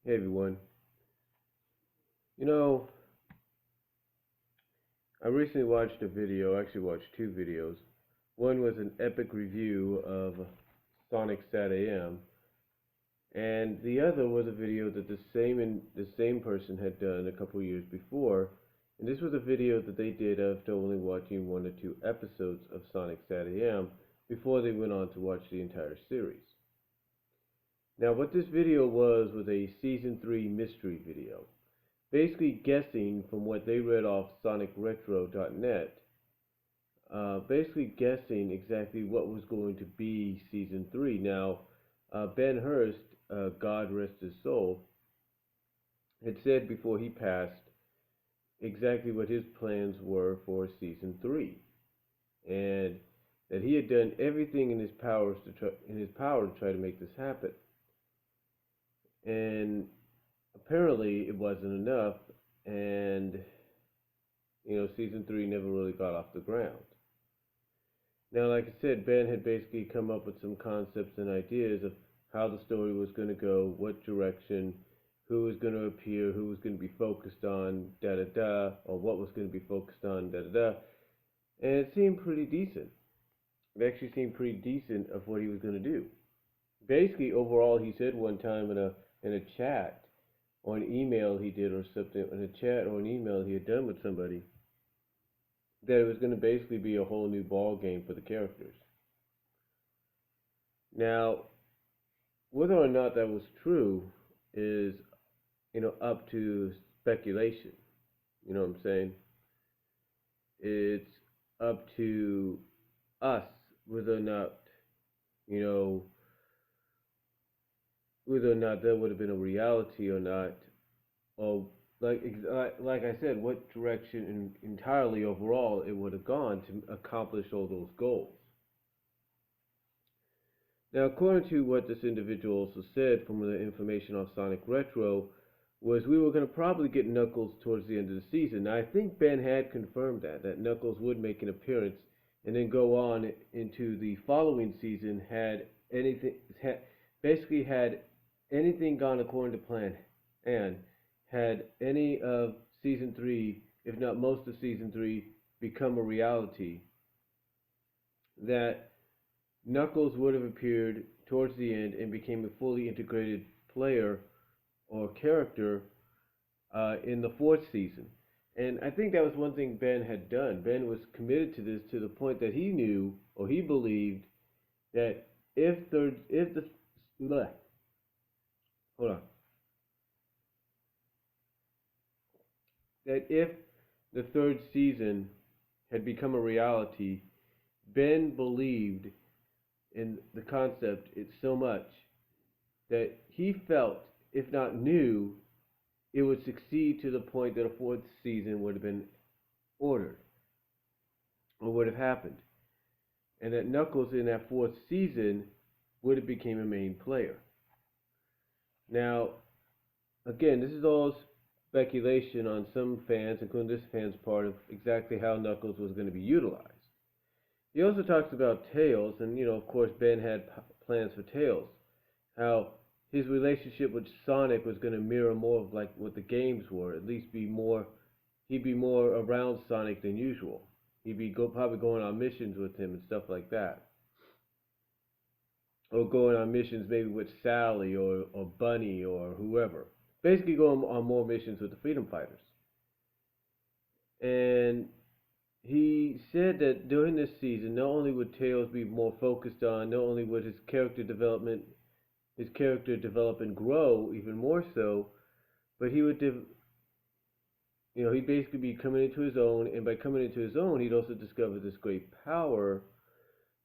Hey everyone. You know, I recently watched a video, actually watched two videos. One was an epic review of Sonic SatAM, and the other was a video that the same person had done a couple years before. And this was a video that they did after only watching one or two episodes of Sonic SatAM before they went on to watch the entire series. Now, what this video was a season 3 mystery video, basically guessing from what they read off SonicRetro.net, basically guessing exactly what was going to be Season 3. Now, Ben Hurst, God rest his soul, had said before he passed exactly what his plans were for Season 3. And that he had done everything in his power to try to make this happen. And apparently it wasn't enough, and Season 3 never really got off the ground. Now, like I said, Ben had basically come up with some concepts and ideas of how the story was going to go, what direction, who was going to appear, who was going to be focused on, da da da, or what was going to be focused on, da da da. And it seemed pretty decent. It actually seemed pretty decent of what he was going to do. Basically, overall, he said one time in a chat or an email he did or something, in a chat or an email he had done with somebody, that it was going to basically be a whole new ball game for the characters. Now, whether or not that was true is, up to speculation. You know what I'm saying? It's up to us whether or not, you know, whether or not that would have been a reality or not, or like I said, what direction entirely overall it would have gone to accomplish all those goals. Now, according to what this individual also said from the information off Sonic Retro, was we were going to probably get Knuckles towards the end of the season. Now, I think Ben had confirmed that Knuckles would make an appearance and then go on into the following season basically had anything gone according to plan, and had any of season 3, if not most of season 3, become a reality, that Knuckles would have appeared towards the end and became a fully integrated player or character in the fourth season. And I think that was one thing Ben had done. Ben was committed to this to the point that he knew or he believed that if the hold on, that if the third season had become a reality, Ben believed in the concept it so much that he felt, if not knew, it would succeed to the point that a fourth season would have been ordered or would have happened, and that Knuckles in that fourth season would have became a main player. Now, again, this is all speculation on some fans, including this fan's part, of exactly how Knuckles was going to be utilized. He also talks about Tails, and of course, Ben had plans for Tails. How his relationship with Sonic was going to mirror more of like what the games were. At least he'd be more around Sonic than usual. He'd be probably going on missions with him and stuff like that, or going on missions maybe with Sally or Bunny or whoever. Basically, going on more missions with the Freedom Fighters. And he said that during this season, not only would Tails be more focused on, not only would his character develop and grow even more so, but he'd basically be coming into his own, and by coming into his own, he'd also discover this great power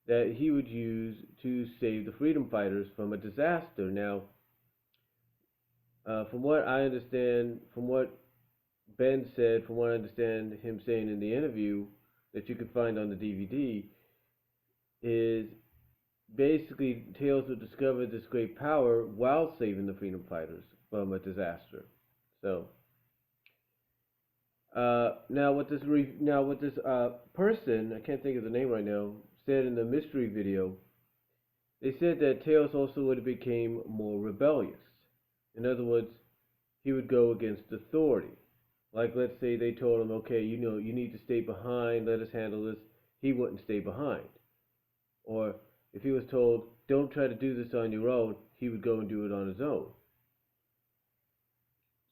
that he would use to save the Freedom Fighters from a disaster. Now, from what I understand, from what Ben said, from what I understand him saying in the interview that you could find on the DVD, is basically Tails would discover this great power while saving the Freedom Fighters from a disaster. So now what this person, I can't think of the name right now, said in the mystery video, they said that Tails also would have became more rebellious. In other words, he would go against authority. Like, let's say they told him, okay, you need to stay behind, let us handle this. He wouldn't stay behind. Or if he was told, don't try to do this on your own, he would go and do it on his own.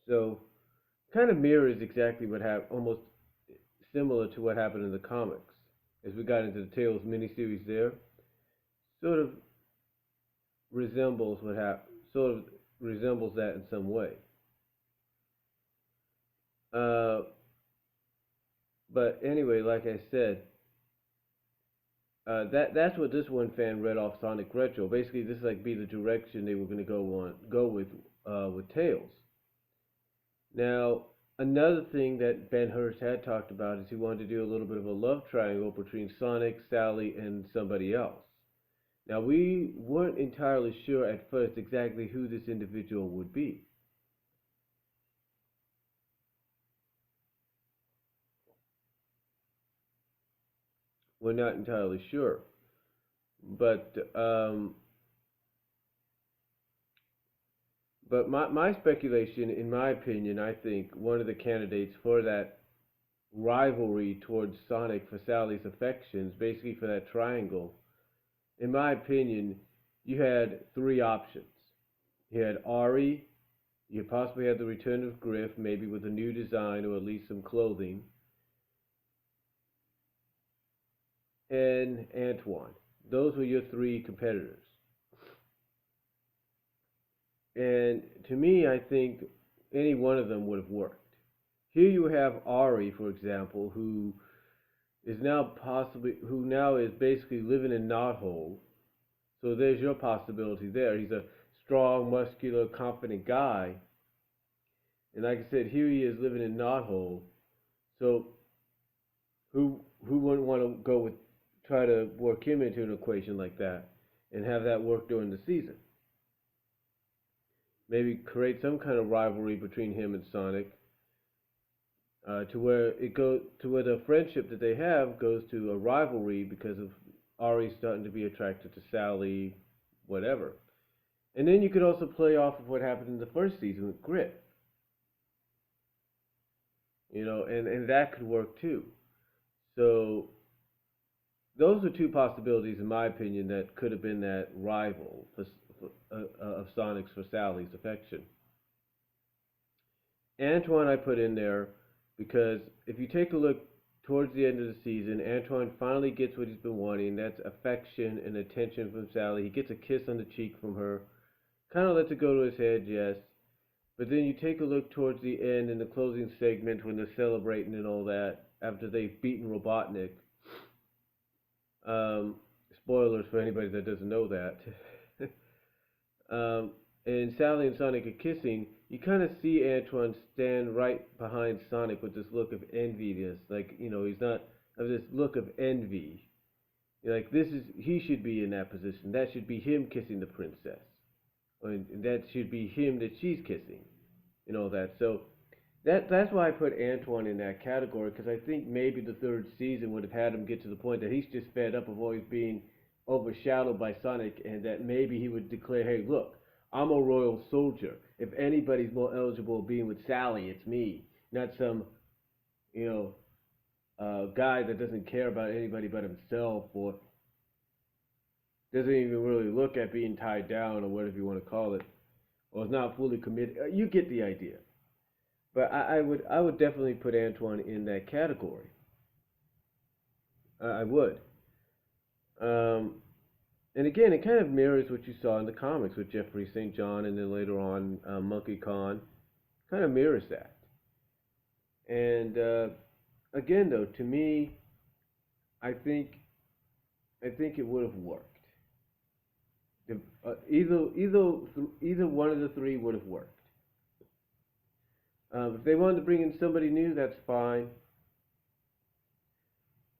So, kind of mirrors exactly what happened, almost similar to what happened in the comics. As we got into the Tales miniseries there, sort of resembles what happened, sort of resembles that in some way. Uh, but anyway, like I said, that's what this one fan read off Sonic Retro. Basically, this is like be the direction they were going to go with Tails. Now, another thing that Ben Hurst had talked about is he wanted to do a little bit of a love triangle between Sonic, Sally, and somebody else. Now, we weren't entirely sure at first exactly who this individual would be. We're not entirely sure. But my speculation, in my opinion, I think one of the candidates for that rivalry towards Sonic for Sally's affections, basically for that triangle, in my opinion, you had three options. You had Ari, you possibly had the return of Griff, maybe with a new design or at least some clothing, and Antoine. Those were your three competitors. And to me, I think any one of them would have worked. Here you have Ari, for example, who now is basically living in Knothole. So there's your possibility there. He's a strong, muscular, confident guy. And like I said, here he is living in Knothole. So who wouldn't want to try to work him into an equation like that and have that work during the season? Maybe create some kind of rivalry between him and Sonic, to where the friendship that they have goes to a rivalry because of Ari starting to be attracted to Sally, whatever. And then you could also play off of what happened in the first season with Griff, and that could work too. So those are two possibilities, in my opinion, that could have been that rival of Sonic's for Sally's affection. Antoine I put in there because if you take a look towards the end of the season, Antoine finally gets what he's been wanting. That's affection and attention from Sally. He gets a kiss on the cheek from her. Kind of lets it go to his head, yes. But then you take a look towards the end in the closing segment when they're celebrating and all that, after they've beaten Robotnik. Spoilers for anybody that doesn't know that. And Sally and Sonic are kissing. You kind of see Antoine stand right behind Sonic with this look of enviness, like he's not of this look of envy. Like he should be in that position. That should be him kissing the princess, and that should be him that she's kissing, and all that. So that's why I put Antoine in that category, because I think maybe the third season would have had him get to the point that he's just fed up of always being overshadowed by Sonic, and that maybe he would declare, hey, look, I'm a royal soldier. If anybody's more eligible of being with Sally, it's me, not some, guy that doesn't care about anybody but himself, or doesn't even really look at being tied down, or whatever you want to call it, or is not fully committed. You get the idea. But I would definitely put Antoine in that category. I would. Um, and again, it kind of mirrors what you saw in the comics with Jeffrey St. John, and then later on Monkey Khan. Kind of mirrors that. And again, though, to me, I think it would have worked. If, either one of the three would have worked. If they wanted to bring in somebody new, that's fine.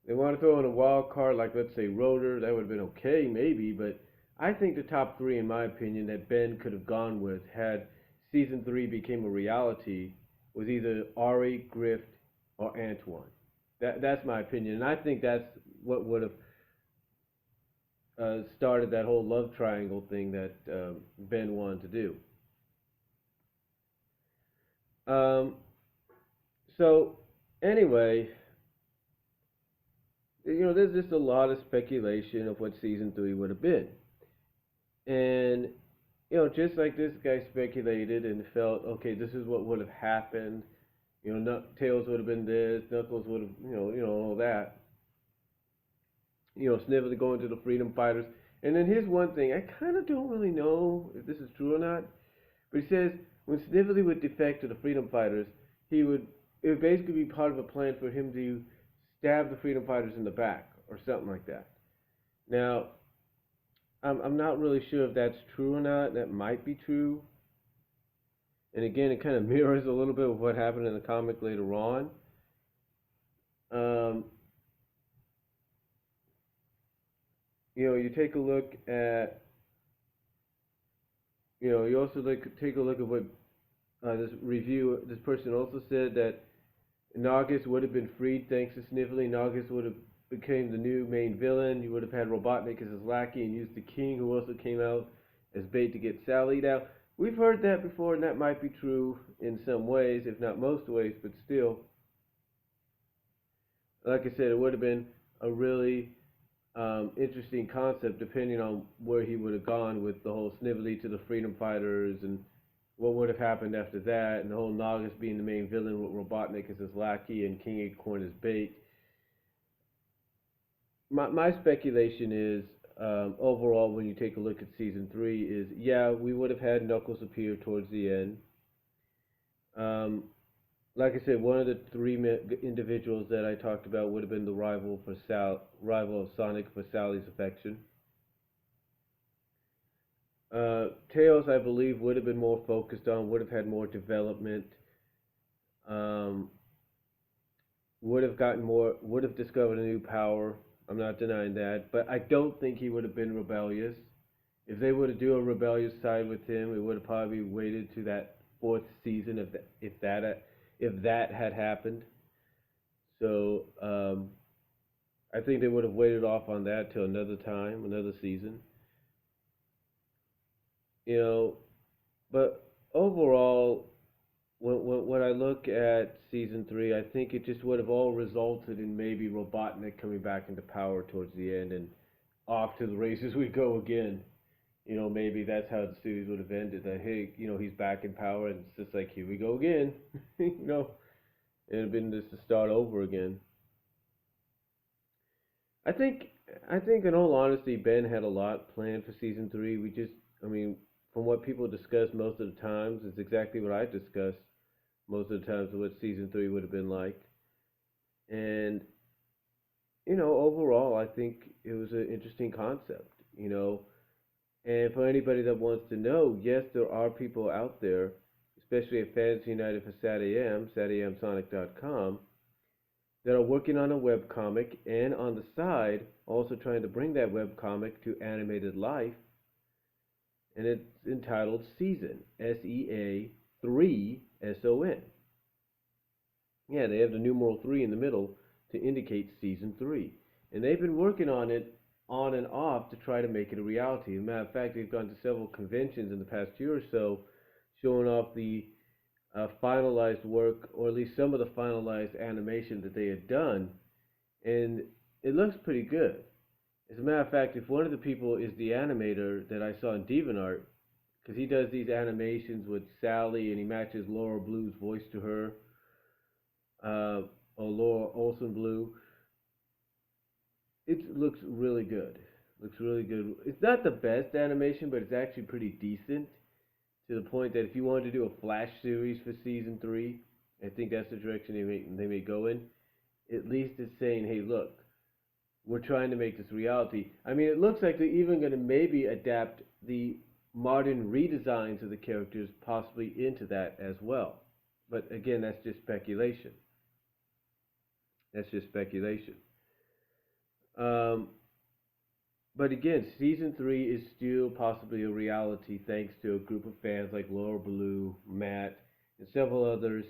They want to throw in a wild card, like let's say Rotor, that would have been okay, maybe. But I think the top three, in my opinion, that Ben could have gone with had season 3 became a reality was either Ari, Griff, or Antoine. That's my opinion, and I think that's what would have started that whole love triangle thing that Ben wanted to do. Um, so anyway, there's just a lot of speculation of what season three would have been, and just like this guy speculated and felt, okay, this is what would have happened. Tails would have been this, Knuckles would have, all that. Snively going to the Freedom Fighters. And then here's one thing, I kind of don't really know if this is true or not, but he says when Snively would defect to the Freedom Fighters, it would basically be part of a plan for him to stab the Freedom Fighters in the back or something like that. Now, I'm not really sure if that's true or not. That might be true. And again, it kind of mirrors a little bit of what happened in the comic later on. Um, you take a look at, you also take a look at what this person also said that Naugus would have been freed thanks to Snively. Naugus would have became the new main villain. You would have had Robotnik as his lackey and used the King, who also came out as bait to get Sally. Now, we've heard that before, and that might be true in some ways, if not most ways, but still, like I said, it would have been a really interesting concept depending on where he would have gone with the whole Snively to the Freedom Fighters and what would have happened after that, and the whole Naugus being the main villain with Robotnik as his lackey and King Acorn as bait. My speculation is overall, when you take a look at season three, is yeah, we would have had Knuckles appear towards the end. Um, like I said, one of the three individuals that I talked about would have been the rival of Sonic for Sally's affection. Tails, I believe, would have been more focused on, would have had more development, um, would have discovered a new power. I'm not denying that, but I don't think he would have been rebellious. If they were to do a rebellious side with him, it would have probably waited to that fourth season if that had happened. So I think they would have waited off on that till another time, another season. You know, but overall, when I look at season three, I think it just would have all resulted in maybe Robotnik coming back into power towards the end, and off to the races we go again. Maybe that's how the series would have ended. That, hey, he's back in power, and it's just like, here we go again. It'd have been just to start over again. I think I think in all honesty, Ben had a lot planned for season three. I mean, from what people discuss most of the times, it's exactly what I discussed most of the times of what season three would have been like. And overall, I think it was an interesting concept. And for anybody that wants to know, yes, there are people out there, especially at Fans United for SatAM, SatAMSonic.com, that are working on a web comic and on the side also trying to bring that web comic to animated life, and it's entitled Season, SEA3SON. Yeah, they have the numeral 3 in the middle to indicate season 3. And they've been working on it on and off to try to make it a reality. As a matter of fact, they've gone to several conventions in the past year or so showing off the finalized work, or at least some of the finalized animation that they had done, and it looks pretty good. As a matter of fact, if one of the people is the animator that I saw in DeviantArt, because he does these animations with Sally and he matches Laura Blue's voice to her, or Laura Olsen Blue, it looks really good. Looks really good. It's not the best animation, but it's actually pretty decent, to the point that if you wanted to do a Flash series for season three, I think that's the direction they may go in. At least it's saying, hey, look, we're trying to make this reality. I mean, it looks like they're even going to maybe adapt the modern redesigns of the characters possibly into that as well. But again, that's just speculation. That's just speculation. Um, but again, season three is still possibly a reality thanks to a group of fans like Laura Blue, Matt, and several others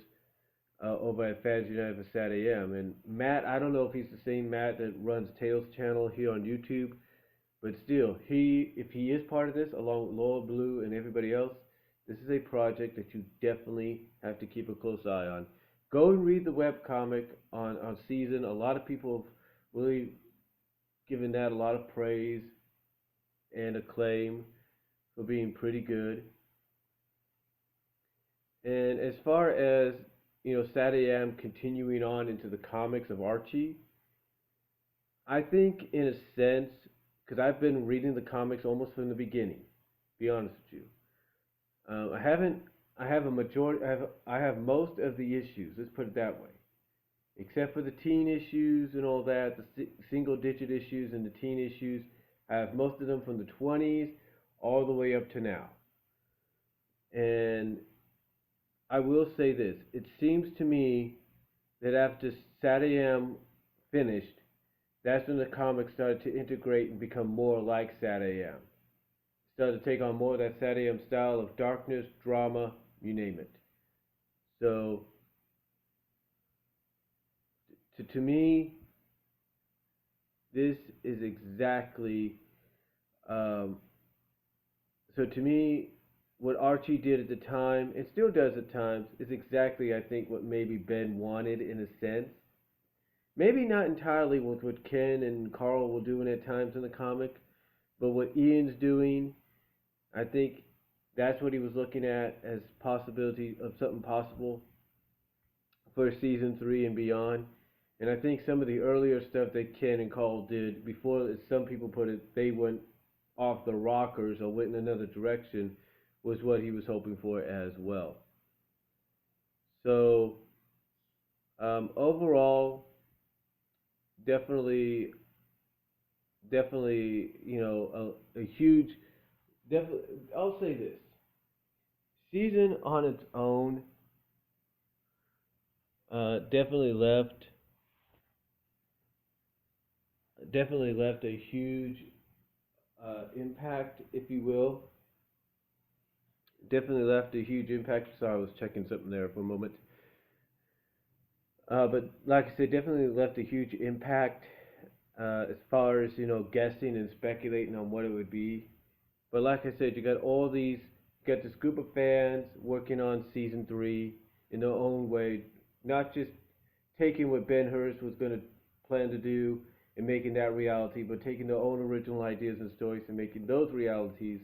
over at Fans United for SatAM. And Matt, I don't know if he's the same Matt that runs Tails channel here on YouTube, but still, if he is part of this, along with Laura Blue and everybody else, This is a project that you definitely have to keep a close eye on. Go and read the webcomic on Season. A lot of people have really given that a lot of praise and acclaim for being pretty good. And as far as SatAM continuing on into the comics of Archie, I think in a sense, because I've been reading the comics almost from the beginning. Be honest with you, I haven't. I have a majority. I have most of the issues. Let's put it that way, except for the teen issues and all that, the single digit issues and the teen issues. I have most of them from the 20s all the way up to now. And I will say this: it seems to me that after SatAM finished, that's when the comics started to integrate and become more like SatAM. Started to take on more of that SatAM style of darkness, drama, you name it. So, to me, this is exactly. Um, so to me, what Archie did at the time, and still does at times, is exactly I think what maybe Ben wanted in a sense. Maybe not entirely with what Ken and Carl were doing at times in the comic, but what Ian's doing, I think that's what he was looking at as possibility of something possible for season 3 and beyond. And I think some of the earlier stuff that Ken and Carl did before, as some people put it, they went off the rockers or went in another direction, was what he was hoping for as well. So overall, definitely, definitely, a huge. Definitely, I'll say this: season on its own definitely left a huge impact, if you will. Definitely left a huge impact. Sorry, I was checking something there for a moment. But like I said, definitely left a huge impact as far as guessing and speculating on what it would be. But like I said, you got all these, you got this group of fans working on season 3 in their own way, not just taking what Ben Hurst was going to plan to do and making that reality, but taking their own original ideas and stories and making those realities.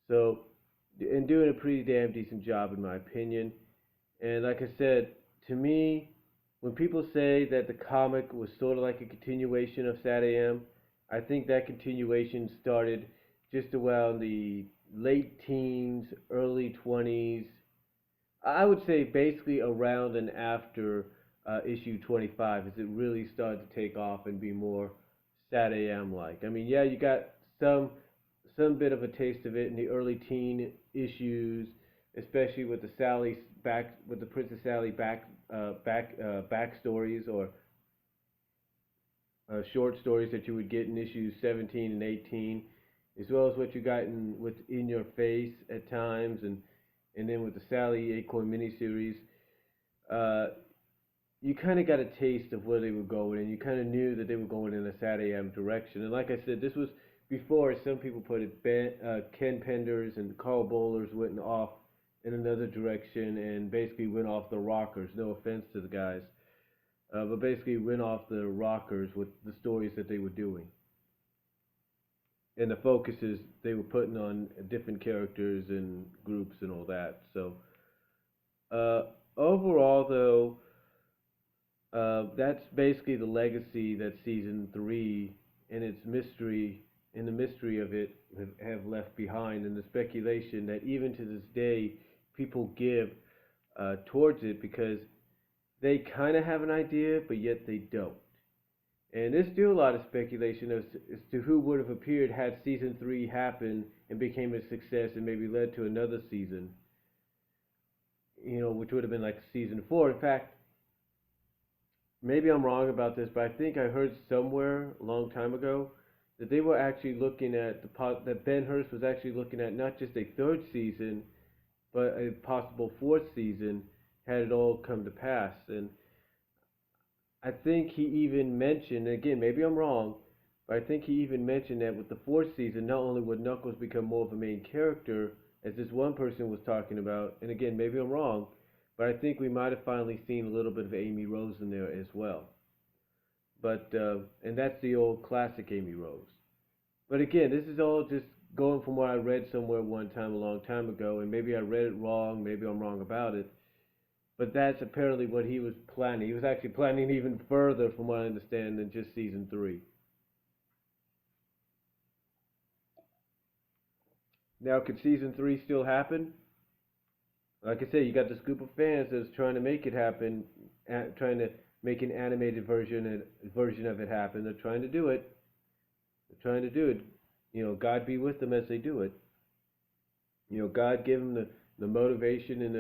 So, and doing a pretty damn decent job, in my opinion. And like I said, to me, when people say that the comic was sort of like a continuation of SatAM, I think that continuation started just around the late teens, early 20s. I would say basically around and after issue 25 as it really started to take off and be more SatAM like. I mean, yeah, you got some bit of a taste of it in the early teen issues, especially with the Sally back with the Princess Sally backstories or short stories that you would get in issues 17 and 18, as well as what you got with In Your Face at times, and then with the Sally Acorn miniseries. Uh, you kind of got a taste of where they were going, and you kind of knew that they were going in a SatAM direction. And like I said, this was before, as some people put it, Ken Penders and Carl Bowlers went off in another direction and basically went off the rockers. No offense to the guys, but basically went off the rockers with the stories that they were doing and the focuses they were putting on different characters and groups and all that. So overall, though, that's basically the legacy that season 3 and its mystery and the mystery of it have left behind, and the speculation that even to this day people give towards it because they kind of have an idea, but yet they don't. And there's still a lot of speculation as to who would have appeared had season 3 happened and became a success and maybe led to another season, which would have been like season 4. In fact, maybe I'm wrong about this, but I think I heard somewhere a long time ago that they were actually looking at that Ben Hurst was actually looking at not just a third season, but a possible fourth season had it all come to pass. And I think he even mentioned, again, maybe I'm wrong, but I think he even mentioned that with the fourth season, not only would Knuckles become more of a main character, as this one person was talking about, and again, maybe I'm wrong, but I think we might have finally seen a little bit of Amy Rose in there as well. But and that's the old classic Amy Rose. But again, this is all just going from what I read somewhere one time a long time ago, and maybe I read it wrong, maybe I'm wrong about it. But that's apparently what he was planning. He was actually planning even further, from what I understand, than just season three. Now, could season three still happen? Like I said, you got this group of fans that's trying to make it happen, trying to make an animated version of it happen. They're trying to do it. They're trying to do it. God be with them as they do it. God give them the motivation and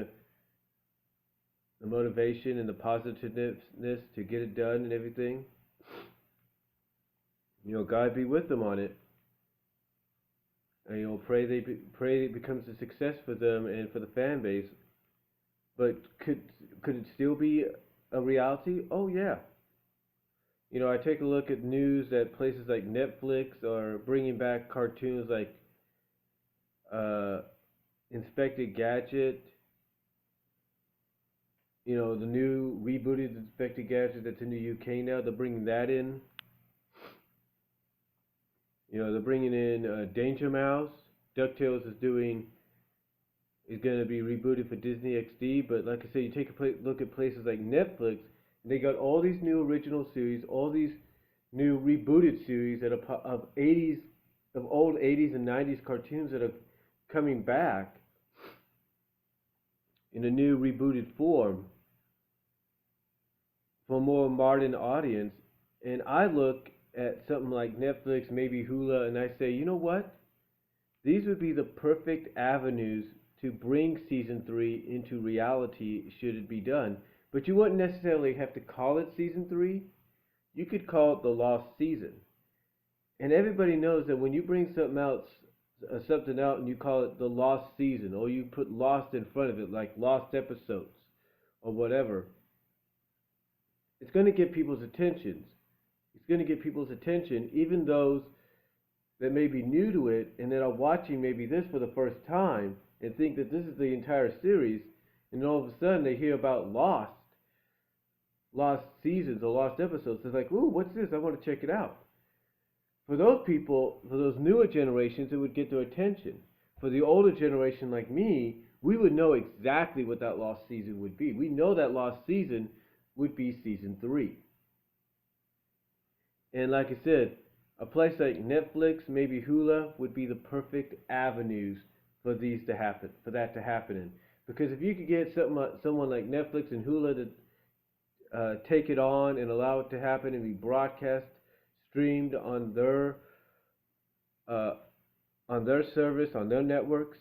the positiveness to get it done and everything. God be with them on it. And pray it becomes a success for them and for the fan base. But could it still be a reality? Oh yeah. I take a look at news that places like Netflix are bringing back cartoons like Inspector Gadget. The new rebooted Inspector Gadget that's in the UK now. They're bringing that in. They're bringing in Danger Mouse. DuckTales is going to be rebooted for Disney XD. But like I say, you take a look at places like Netflix, and they got all these new original series, all these new rebooted series that are of old 80s and 90s cartoons that are coming back in a new rebooted form for a more modern audience. And I look at something like Netflix, maybe Hulu, and I say, you know what? These would be the perfect avenues to bring season three into reality should it be done. But you wouldn't necessarily have to call it season three. You could call it the lost season. And everybody knows that when you bring something out and you call it the lost season, or you put lost in front of it, like lost episodes or whatever, it's going to get people's attention. It's going to get people's attention, even those that may be new to it and that are watching maybe this for the first time and think that this is the entire series, and then all of a sudden they hear about lost seasons or lost episodes. They're like, ooh, what's this? I want to check it out. For those people, for those newer generations, it would get their attention. For the older generation like me, we would know exactly what that lost season would be. We know that lost season would be season three. And like I said, a place like Netflix, maybe Hulu, would be the perfect avenues for that to happen in. Because if you could get someone like Netflix and Hulu to take it on and allow it to happen and be broadcast, streamed on their service, on their networks,